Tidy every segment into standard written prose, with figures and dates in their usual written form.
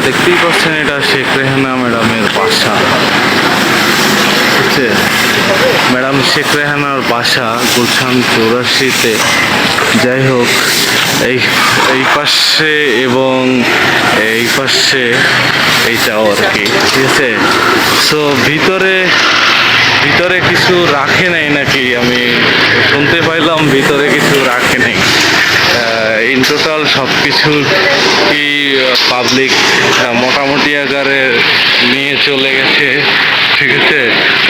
দেখতেই পাচ্ছেন এটা শেখ রেহানা ম্যাডামের বাসা। বুঝছে, ম্যাডাম শেখ রেহানার বাসা গুলশান 84-তে। যাই হোক, এই এই পাশে এবং এই পাশে এইটাও আর কি, ঠিক আছে। সো ভিতরে ভিতরে কিছু রাখে নাই নাকি, আমি শুনতে পাইলাম ভিতরে কিছু রাখে নাই। ইন টোটাল সব কিছু কি পাবলিক মোটামুটি আকারে নিয়ে চলে গেছে, ঠিক আছে।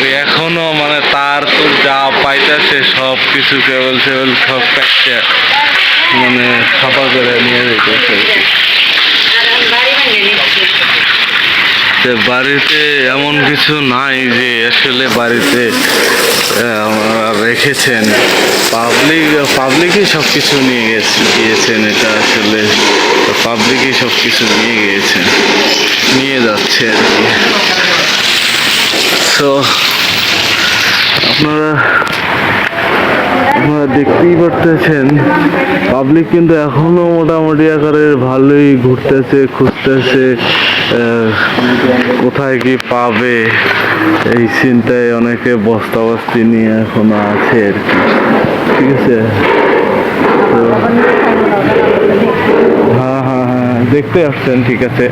ওই এখনো মানে তার তো যা পাইতেছে সব কিছু কেবল সেবল সব কাটছে, মানে ছাপা করে নিয়ে যেতেছে আর কি। বাড়িতে এমন কিছু নাই যে আসলে বাড়িতে রেখেছেন। পাবলিকই সব কিছু নিয়ে গিয়েছেন, এটা আসলে পাবলিকই সব কিছু নিয়ে যাচ্ছে আর কি। সো আপনারা দেখতেই পারতেছেন পাবলিক কিন্তু এখনো মোটামুটি আকারের ভালোই ঘুরতেছে, খুঁজতেছে কোথায় কি পাবে। এই চিন্তায় অনেকে বস্তাবস্তি নিয়ে এখনো আছে আর কি, ঠিক আছে। তো হ্যাঁ দেখতে আসছেন, ঠিক আছে।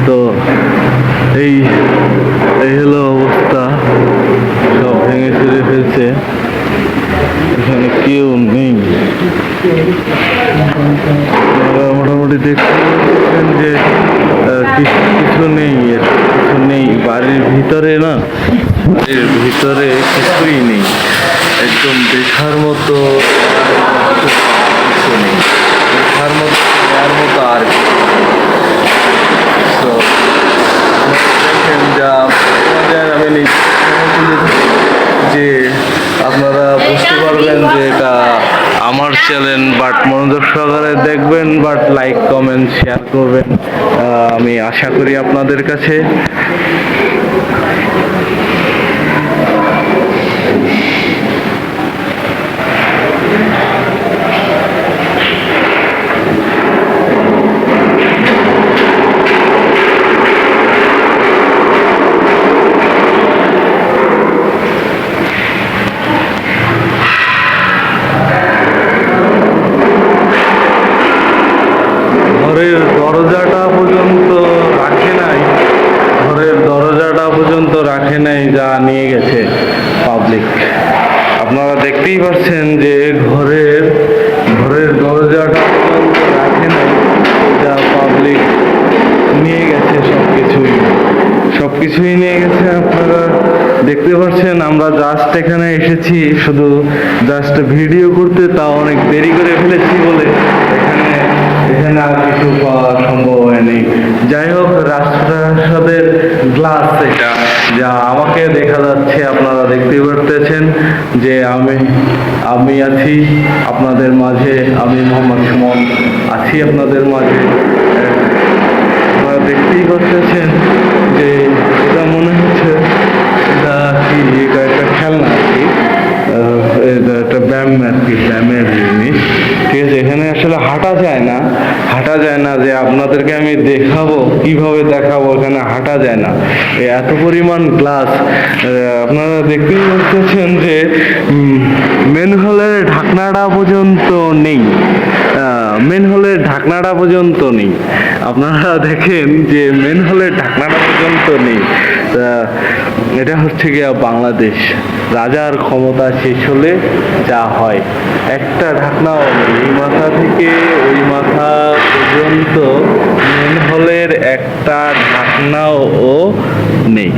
তো এই হলো অবস্থা, সব ভেঙে চুরে ফেলছে, এখানে কেউ নেই। মোটামুটি দেখছেন যে কিছু নেই বাড়ির ভিতরে, না বাড়ির ভিতরে কিছুই নেই, একদম দেখার মতো কিছু নেই, দেখার মতো আর কি। তো দেখেন যা আমি যে আপনারা বুঝতে পারবেন যে এটা আমার চ্যানেল, বাট মনোযোগ সহকারে দেখবেন, বাট লাইক কমেন্ট শেয়ার করবেন, আমি আশা করি আপনাদের কাছে। ঘরের দরজাটা পর্যন্ত রাখে নাই যা নিয়ে গেছে পাবলিক। আপনারা দেখতেই পাচ্ছেন যে ঘরের দরজাটা পর্যন্ত রাখে নাই যা পাবলিক নিয়ে গেছে, সবকিছুই নিয়ে গেছে। আপনারা দেখতে পাচ্ছেন আমরা জাস্ট এখানে এসেছি শুধু জাস্ট ভিডিও করতে, তাও অনেক দেরি করে ফেলেছি বলে এখানে আর কিছু পাওয়া সম্ভব হয়নি। যাই হোক, রাজপ্রাসাদের গ্লাস এটা যা আমাকে দেখা যাচ্ছে, আপনারা দেখতে পারতেছেন যে আমি আছি আপনাদের মাঝে, আমি মোহাম্মদ সুমন আছি আপনাদের মাঝে। আপনারা দেখতেই পারতেছেন যে এটা মনে হচ্ছে এটা একটা খেলনা আর কি, একটা ব্যায়াম আর কি, ব্যায়ামের জিনিস, ঠিক আছে। এখানে আসলে হাঁটা যায় না যে আপনাদেরকে আমি কিভাবে দেখাবো, এখানে হাঁটা যায় না, এত পরিমাণ গ্লাস। আপনারা দেখতেই পাচ্ছেন যে মেন হলের ঢাকনাটা পর্যন্ত নেই, আপনারা দেখেন যে মেন হলের ঢাকনাটা পর্যন্ত নেই। এটা হচ্ছে গিয়া বাংলাদেশ, রাজার ক্ষমতা শেষ হলে যা হয়, একটা ঢাকনাও নেই, এই মাথা থেকে ওই মাথা পর্যন্ত মেন হলের একটা ঢাকনাও নেই।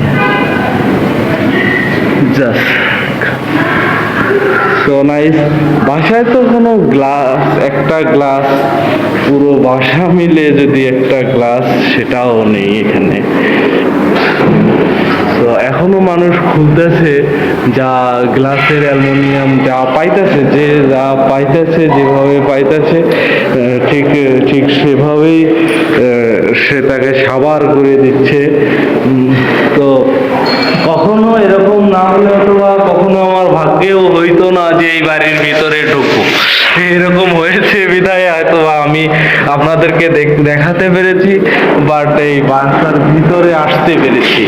Just so nice. বাসায় তো কোনো একটা গ্লাস পুরো বাসা মিলে যদি একটা গ্লাস, সেটাও নেই এখানে। তো এখনো মানুষ খুলতেছে যা গ্লাসের অ্যালুমিনিয়াম যা পাইতেছে যেভাবে পাইতেছে, ঠিক সেভাবেই সেটাকে সাবার করে দিচ্ছে। তো কখনো এরকম না হলে, অথবা কখনো আমার ভাগ্যেও হইতো না যে এই বাড়ির ভিতরে ঢুকবো, এরকম হয়েছে বিধায় হয়তো আমি আপনাদেরকে দেখাতে পেরেছি, বাট এই বাসার ভিতরে আসতে পেরেছি।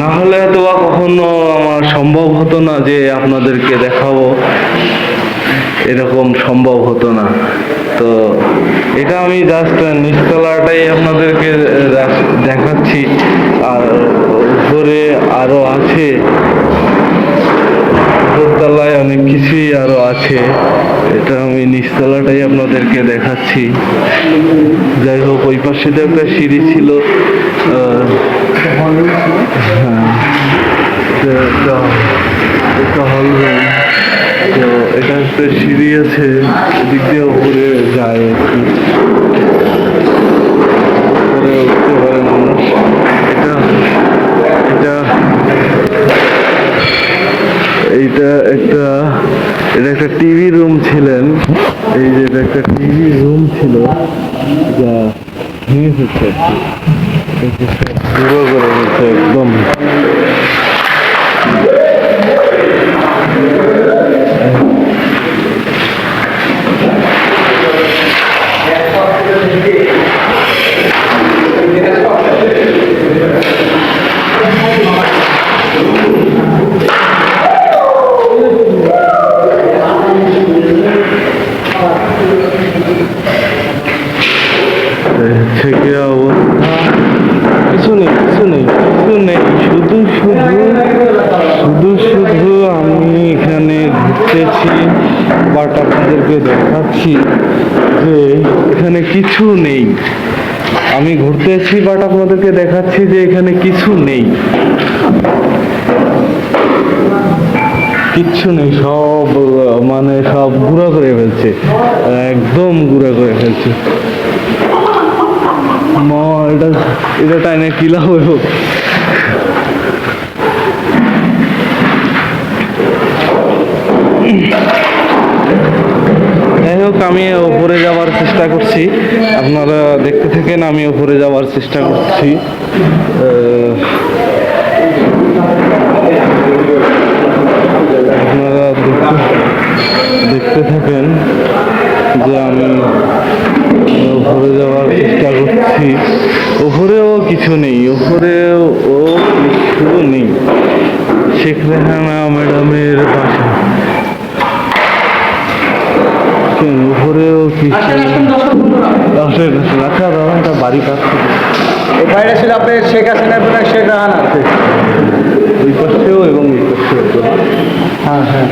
না হলে হয়তো বা কখনো আমার সম্ভব হতো না যে আপনাদেরকে দেখাবো, এরকম সম্ভব হতো না। তো এটা আমি জাস্ট নিচতলাটাই আপনাদেরকে দেখাচ্ছি, আর উপরে আরো আছে, উপরতলায় অনেক কিছুই আরো আছে, এটা আমি নিচতলাটাই আপনাদেরকে দেখাচ্ছি। যাই হোক, ওই পাশে তো একটা সিঁড়ি ছিল, একটা হল রুম, তো এটা একটা সিঁড়ি আছে, এদিক দিয়ে উপরে যায় আর কি, উপরে উঠতে পারে মানুষ। এটা এটা এইটা একটা এটা একটা টিভি রুম ছিলেন, এই যে এটা একটা টিভি রুম ছিল যা ভেঙে ফেলছে আর কি, পুরো করে ফেলছে একদম। থেকে অবস্থা কিছু নেই, কিছু নেই, কিছু নেই, শুধু শুধু শুধু শুধু আমি এখানে ঘুরতেছি, বাট আপনাদেরকে দেখাচ্ছি যে এখানে কিছু নেই। আমি ঘুরতেছি, বাট আপনাদেরকে দেখাচ্ছি যে এখানে কিছু নেই, কিচ্ছু নেই, সব মানে সব গুঁড়া করে ফেলছে, একদম গুঁড়া করে ফেলছে। এটা এটা টাইনে কিলা হইব। যাই হোক, আমি উপরে যাওয়ার চেষ্টা করছি, আপনারা দেখতে থাকেন, আমি উপরে যাওয়ার চেষ্টা করছি। আপনারা দেখতে থাকেন যে আমি উপরে যাওয়ার চেষ্টা করছি। উপরেও কিছু নেই, উপরেও কিছু নেই। শেখ রেহানা ম্যাডামের বাসা, উপরেও কিছু আচ্ছা বাড়ি পাচ্ছে, এই বাইরে ছিল আপনার শেখ হাসিনা এবং শেখ রেহানা, ওই পাশেও এবং এই পাশেও। হ্যাঁ হ্যাঁ,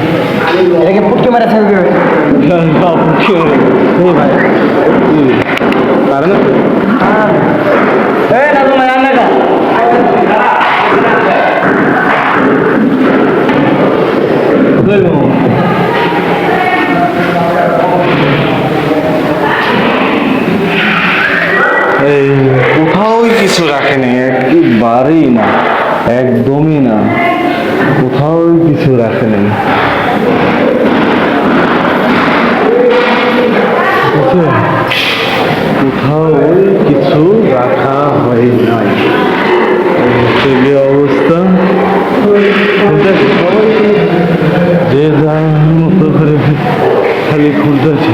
এটাকে পুটকে মারা থাকবে ভাই, কারণ এই না তোমার রান্নাটা এই কোথাও কিছু রাখেনি, একেবারেই না, একদমই না, কোথাও কিছু রাখেনি। কোথাও কিছু রাখা হয় নাই, এই অবস্থা। যে যার মতো করে খালি খুলতেছে,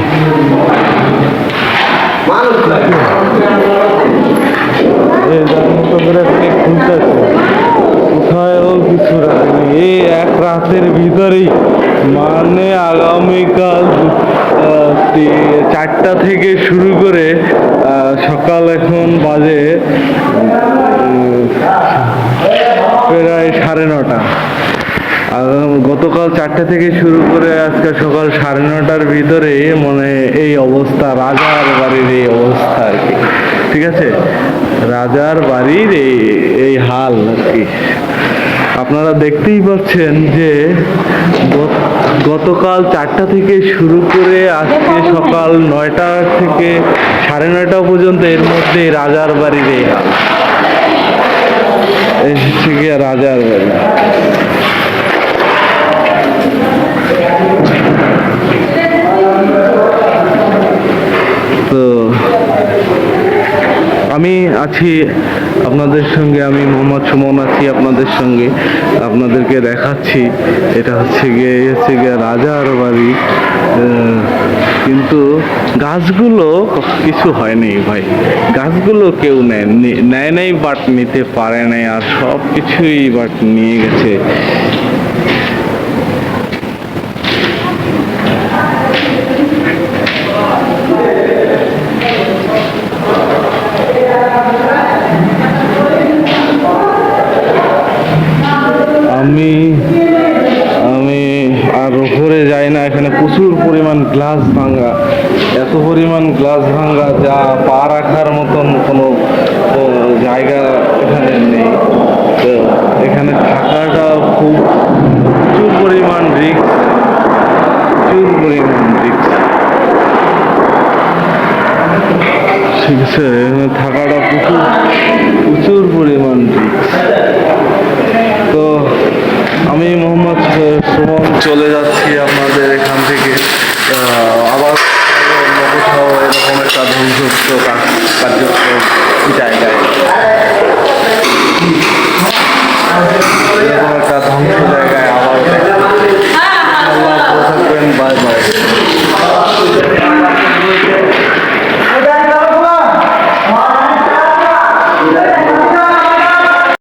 কোথায়ও কিছু রাখেনি। এই এক রাতের ভিতরেই, মানে আগামীকাল 4টা থেকে শুরু করে সকাল এখন বাজে প্রায় 9:30। গতকাল 4টা থেকে শুরু করে আজকে সকাল 9:30টার ভিতরে মানে এই অবস্থা, রাজার বাড়ির এই অবস্থা আর কি, ঠিক আছে, রাজার বাড়ির এই হাল আর কি। আপনারা দেখতেই পাচ্ছেন যে গতকাল 4টা থেকে শুরু করে আজকে সকাল 9টা থেকে 9:30 পর্যন্ত এর মধ্যে রাজার বাড়ির এই হাল। এসেছে গিয়ে রাজার বাড়ি। তো আমি আছি আপনাদের সঙ্গে আমি মোহাম্মদ সুমন আছি আপনাদের সঙ্গে, আপনাদেরকে দেখাচ্ছি। এটা হচ্ছে গিয়ে রাজার বাড়ি। কিন্তু গাছগুলো কিছু হয়নি ভাই, গাছগুলো কেউ নেয় নাই, বাট নিতে পারে নাই, আর সব কিছুই বাট নিয়ে গেছে। আমি আমি আর উপরে যাই না, এখানে প্রচুর পরিমাণ গ্লাস ভাঙা, এত পরিমাণ গ্লাস ভাঙা যা পা রাখার মতন কোনো জায়গা এখানে নেই। তো এখানে থাকাটা খুব প্রচুর পরিমাণ রিস্ক, প্রচুর পরিমাণ রিস্ক। ঠিক আছে, এখানে থাকাটা প্রচুর প্রচুর পরিমাণ রিস্ক। তো আমি মোহাম্মদ সুমন চলে যাচ্ছি আপনাদের এখান থেকে। আবার অন্য কোথাও এরকম একটা ধ্বংসপ্ত কার্যক্রম জায়গায়, এরকম একটা ধ্বংস